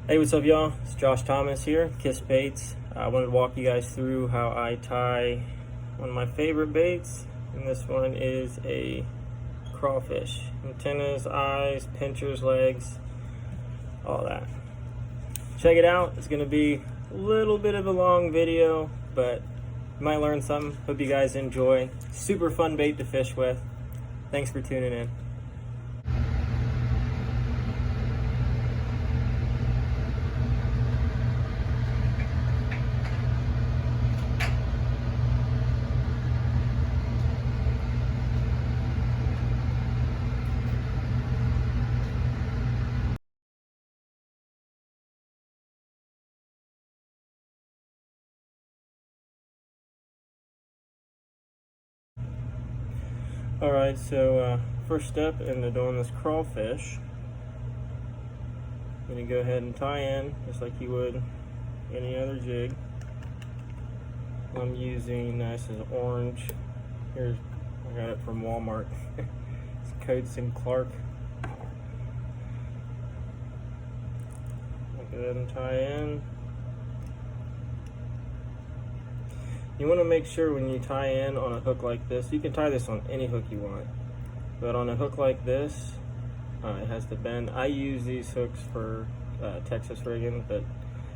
Hey, what's up, y'all? It's Josh Thomas here, Kiss Baits. I wanted to walk you guys through how I tie one of my favorite baits, and this one is a crawfish. Antennas, eyes, pinchers, legs, all that. Check it out. It's going to be a little bit of a long video, but you might learn something. Hope you guys enjoy. Super fun bait to fish with. Thanks for tuning in. Alright, so first step into doing this crawfish, I'm going to go ahead and tie in just like you would any other jig. I'm using this as orange. Here's, I got it from Walmart. It's Coates & Clark. I'll go ahead and tie in. You want to make sure when you tie in on a hook like this, you can tie this on any hook you want, but on a hook like this, it has to bend. I use these hooks for Texas rigging, but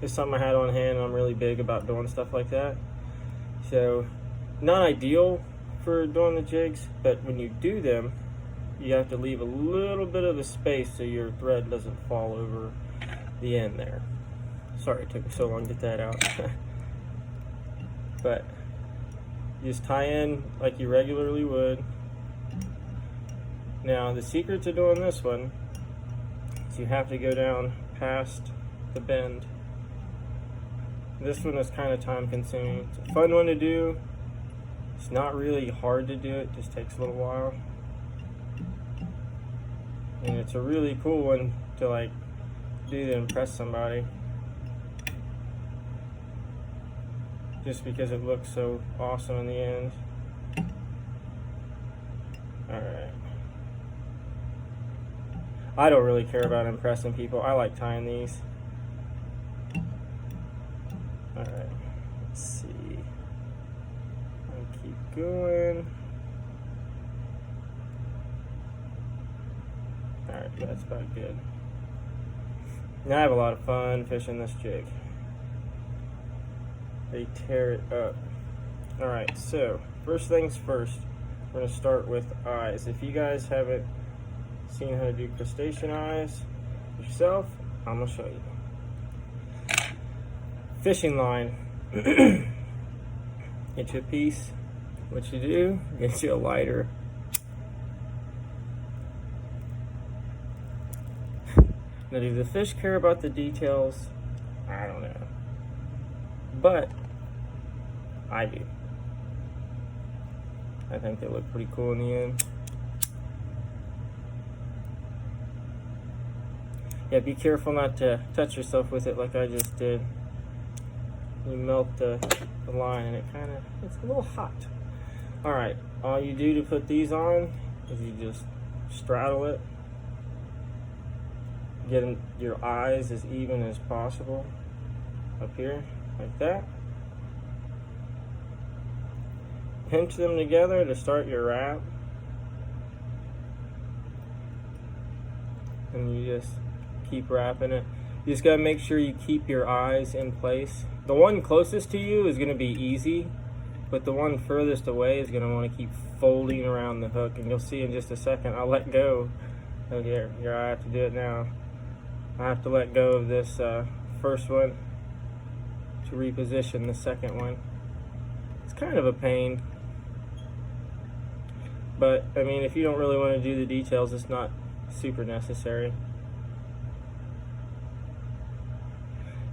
it's something I had on hand, and I'm really big about doing stuff like that. So, not ideal for doing the jigs, but when you do them, you have to leave a little bit of a space so your thread doesn't fall over the end there. Sorry it took me so long to get that out. But you just tie in like you regularly would. Now the secret to doing this one is you have to go down past the bend. This one is kind of time consuming. It's a fun one to do. It's not really hard to do, it just takes a little while. And it's a really cool one to like do to impress somebody. Just because it looks so awesome in the end. Alright. I don't really care about impressing people. I like tying these. Alright. Let's see. I'll keep going. Alright, that's about good. Now I have a lot of fun fishing this jig. They tear it up. Alright, so first things first, we're going to start with eyes. If you guys haven't seen how to do crustacean eyes yourself, I'm going to show you. Fishing line. Get you a piece. What you do, get you a lighter. Now, do the fish care about the details? I don't know. But I do. I think they look pretty cool in the end. Yeah, be careful not to touch yourself with it like I just did. You melt the line and it's a little hot. Alright, all you do to put these on is you just straddle it. Get your eyes as even as possible up here. Like that. Pinch them together to start your wrap. And you just keep wrapping it. You just gotta make sure you keep your eyes in place. The one closest to you is gonna be easy, but the one furthest away is gonna wanna keep folding around the hook. And you'll see in just a second, I'll let go. Oh, here, I have to do it now. I have to let go of this first one to reposition the second one. It's kind of a pain, but I mean, if you don't really want to do the details, it's not super necessary.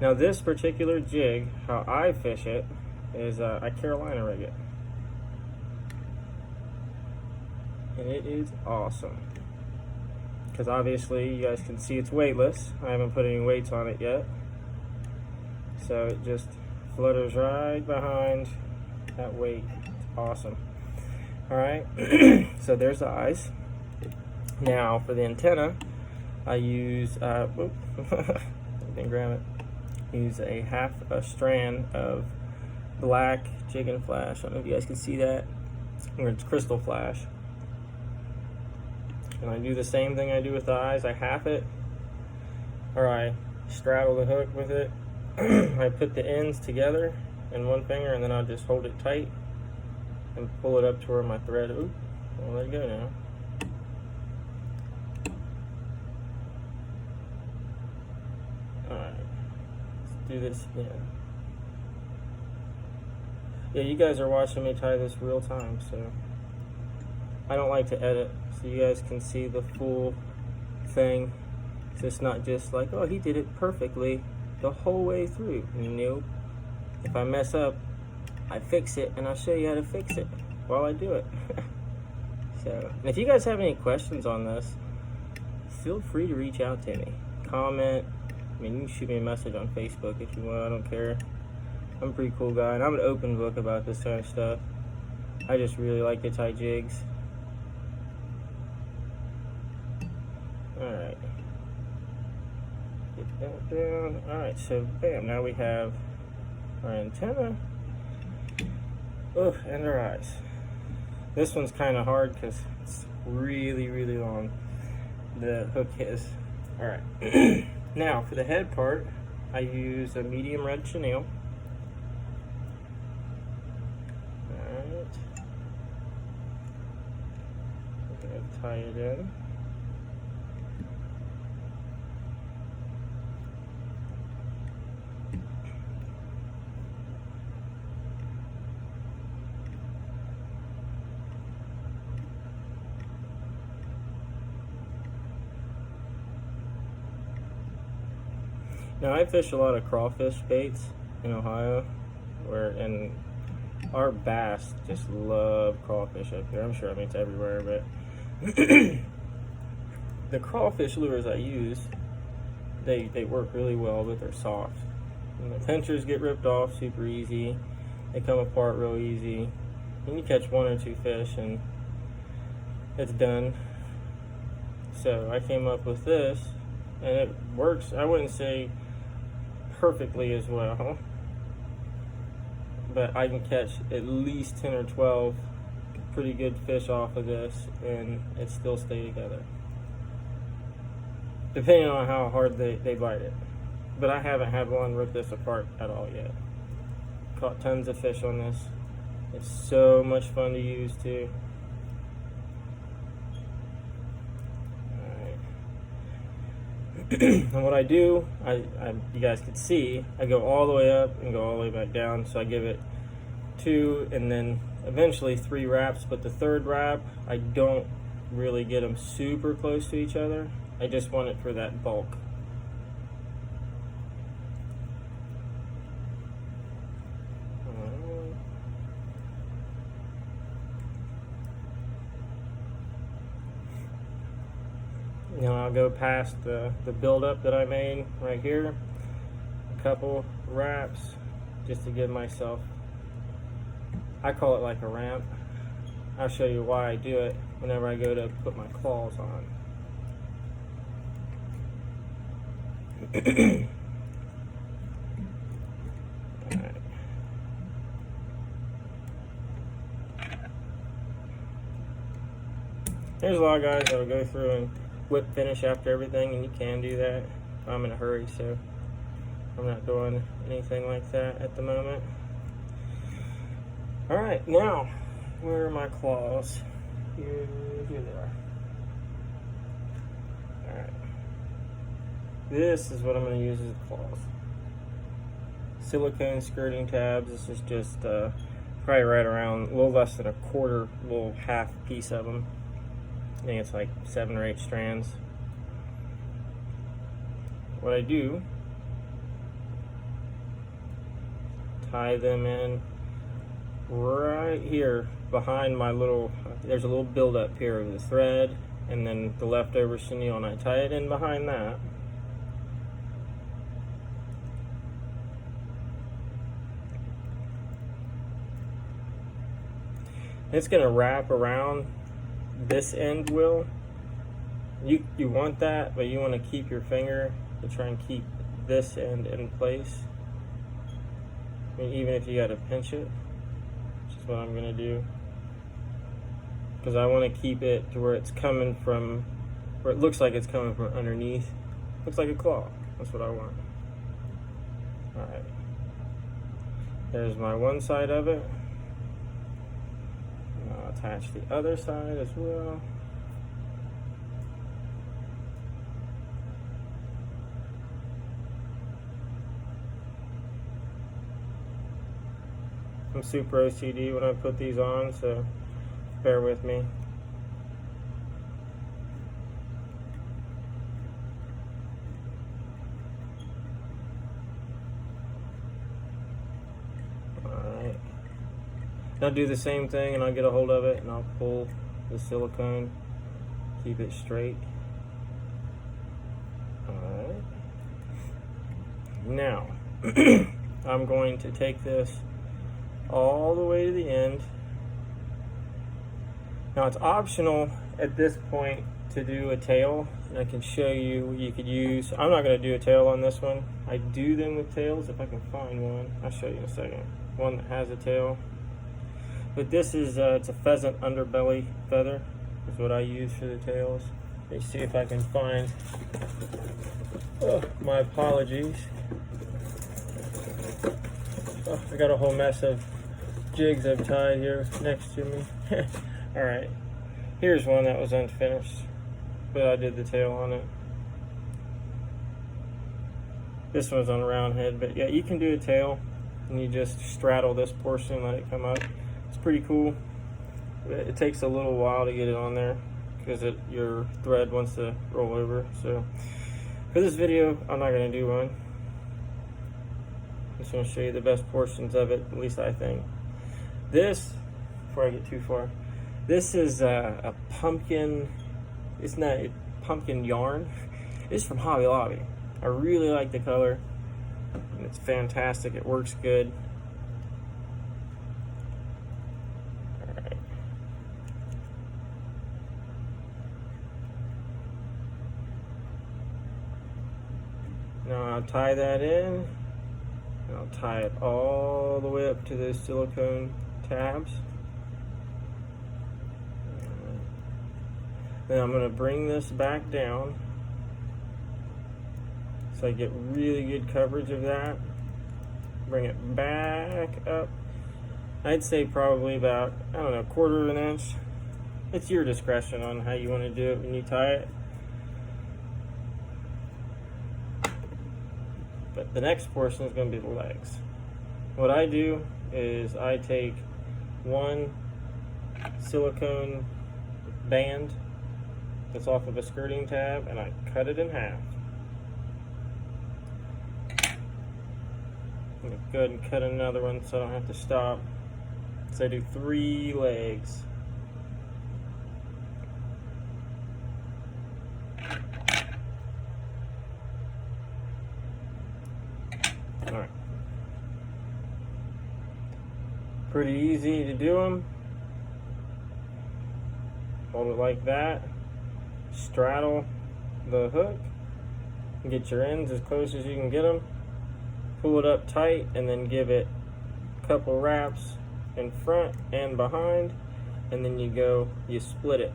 Now this particular jig, how I fish it is I Carolina rig it, and it is awesome because obviously you guys can see it's weightless. I haven't put any weights on it yet. So it just flutters right behind that weight. It's awesome. Alright, so there's the eyes. Now for the antenna, I use, and grab it. Use a half a strand of black chicken flash. I don't know if you guys can see that. Or it's crystal flash. And I do the same thing I do with the eyes. I half it, or I straddle the hook with it. I put the ends together in one finger, and then I'll just hold it tight and pull it up to where my thread, oop, I'll let it go now. Alright, let's do this again. Yeah, you guys are watching me tie this real time, so I don't like to edit, so you guys can see the full thing. So it's not just like, oh, he did it perfectly the whole way through. You know, if I mess up, I fix it, and I'll show you how to fix it while I do it. So, and if you guys have any questions on this, feel free to reach out to me. Comment. I mean, you can shoot me a message on Facebook if you want. I don't care. I'm a pretty cool guy, and I'm an open book about this kind of stuff. I just really like to tie jigs. Alright. Get that down. Alright, so bam, now we have our antenna. Oh, and our eyes. This one's kind of hard because it's really, really long. The hook is. Alright. Now, for the head part, I use a medium red chenille. Tie it in. Now I fish a lot of crawfish baits in Ohio, and our bass just love crawfish up here. I'm sure, I mean, it's everywhere, but the crawfish lures I use, they work really well, but they're soft. And the pinchers get ripped off super easy. They come apart real easy. And you catch one or two fish and it's done. So I came up with this, and it works, I wouldn't say perfectly as well, but I can catch at least 10 or 12 pretty good fish off of this, and it still stay together, depending on how hard they bite it. But I haven't had one rip this apart at all yet. Caught tons of fish on this. It's so much fun to use too. Alright. And what I do, you guys can see, I go all the way up and go all the way back down. So I give it 2 and then eventually 3 wraps, but the third wrap, I don't really get them super close to each other. I just want it for that bulk. Now I'll go past the buildup that I made right here, a couple wraps, just to give myself, I call it like a ramp. I'll show you why I do it whenever I go to put my claws on. Alright. There's a lot of guys that will go through and whip finish after everything, and you can do that. I'm in a hurry, so I'm not doing anything like that at the moment. Alright, now, where are my claws? Here they are. Alright. This is what I'm going to use as claws. Silicone skirting tabs. This is just probably right around a little less than a quarter, little half piece of them. I think it's like 7 or 8 strands. What I do, tie them in right here behind my little, there's a little buildup here of the thread and then the leftover chenille, and I tie it in behind that. It's going to wrap around this end will. You want that, but you want to keep your finger to try and keep this end in place. I mean, even if you got to pinch it, which is what I'm going to do. Because I want to keep it to where it's coming from, where it looks like it's coming from underneath. Looks like a claw. That's what I want. Alright. There's my one side of it. I'll attach the other side as well. I'm super OCD when I put these on, so bear with me. Alright. I'll do the same thing and I'll get a hold of it and I'll pull the silicone, keep it straight. Alright. Now, I'm going to take this all the way to the end. Now it's optional at this point to do a tail, and I can show you what you could use. I'm not going to do a tail on this one. I do them with tails if I can find one. I'll show you in a second. One that has a tail. But this is, it's a pheasant underbelly feather is what I use for the tails. Let me see if I can find, oh, my apologies. Oh, I got a whole mess of jigs I've tied here next to me. Alright, here's one that was unfinished, but I did the tail on it. This one's on a round head, but yeah, you can do a tail and you just straddle this portion and let it come up. It's pretty cool. It takes a little while to get it on there because your thread wants to roll over. So for this video, I'm not going to do one. I'm just going to show you the best portions of it, at least I think. This, before I get too far, this is a pumpkin, it's not a pumpkin yarn. It's from Hobby Lobby. I really like the color, and it's fantastic. It works good. Alright. Now I'll tie that in, and I'll tie it all the way up to those silicone tabs. Then I'm going to bring this back down so I get really good coverage of that. Bring it back up. I'd say probably about, I don't know, 1/4 of an inch. It's your discretion on how you want to do it when you tie it. But the next portion is going to be the legs. What I do is I take one silicone band that's off of a skirting tab and I cut it in half. I'm going to go ahead and cut another one so I don't have to stop. So I do 3 legs. Alright. Pretty easy to do them. Hold it like that. Straddle the hook. Get your ends as close as you can get them. Pull it up tight and then give it a couple wraps in front and behind. And then you split it.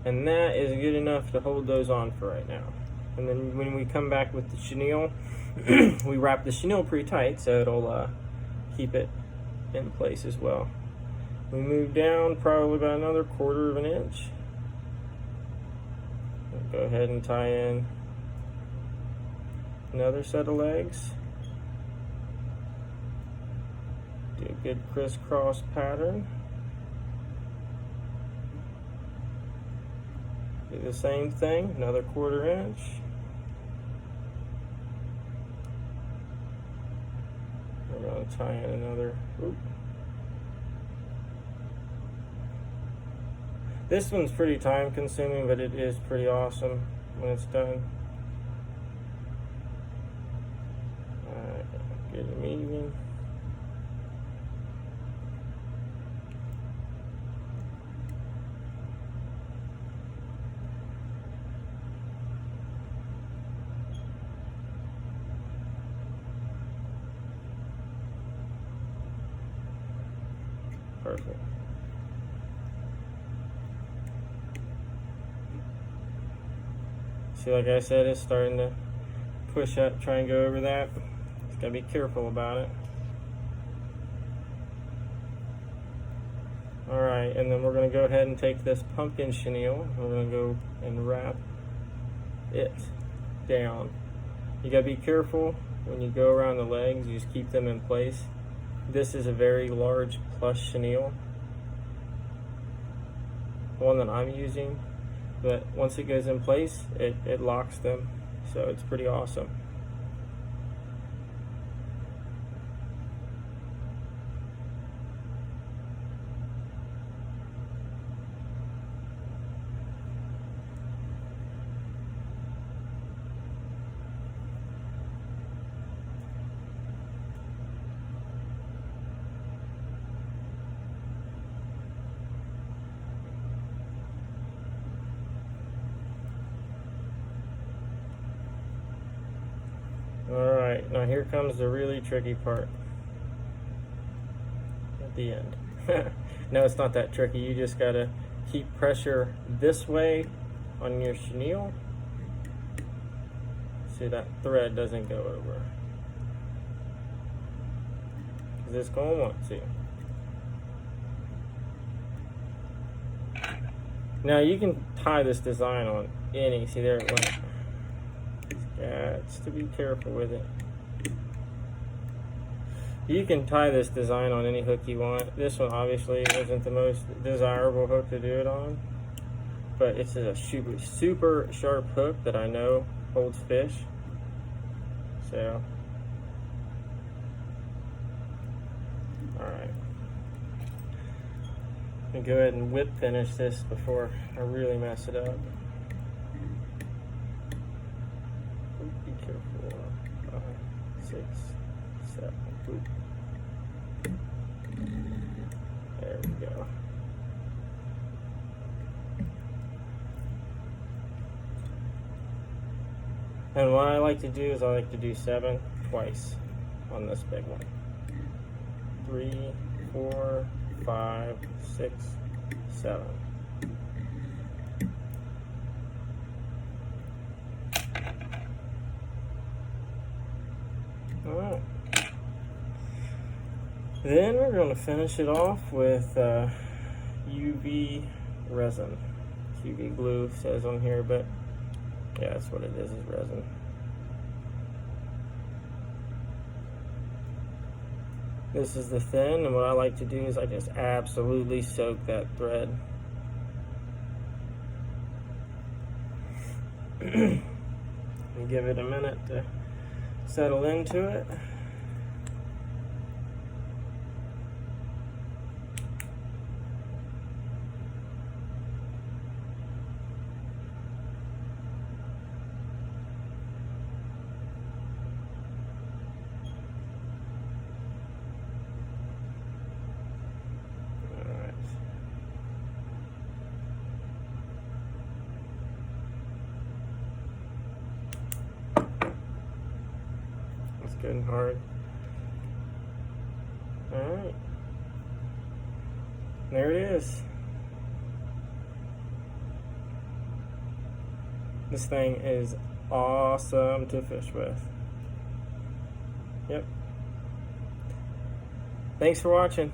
And that is good enough to hold those on for right now. And then when we come back with the chenille, we wrap the chenille pretty tight so it'll keep it in place as well. We move down probably about another 1/4 of an inch. We'll go ahead and tie in another set of legs. Do a good crisscross pattern. Do the same thing, another 1/4 inch. We're going to tie in another. Oop. This one's pretty time consuming, but it is pretty awesome when it's done. Alright, get them even. Perfect. See, like I said, it's starting to push up, try and go over that. Just gotta be careful about it. Alright, and then we're gonna go ahead and take this pumpkin chenille. We're gonna go and wrap it down. You gotta be careful when you go around the legs, you just keep them in place. This is a very large plush chenille, the one that I'm using, but once it goes in place, it locks them, so it's pretty awesome. Alright, now here comes the really tricky part at the end. No, it's not that tricky. You just gotta keep pressure this way on your chenille. See, that thread doesn't go over, because it's going to want to. Now you can tie this design on any, see there it went. Got to be careful with it. You can tie this design on any hook you want. This one obviously isn't the most desirable hook to do it on, but it's a super sharp hook that I know holds fish. So, alright. Let me go ahead and whip finish this before I really mess it up. Be careful. 5, 6, 7. Oop. There we go. And what I like to do is I like to do 7 twice on this big one. 3, 4, 5, 6, 7. Alright. Then we're going to finish it off with UV resin. It's UV glue says on here, but yeah, that's what it is resin. This is the thin, and what I like to do is I just absolutely soak that thread. And give it a minute to settle into it. Good and hard. Alright. There it is. This thing is awesome to fish with. Yep. Thanks for watching.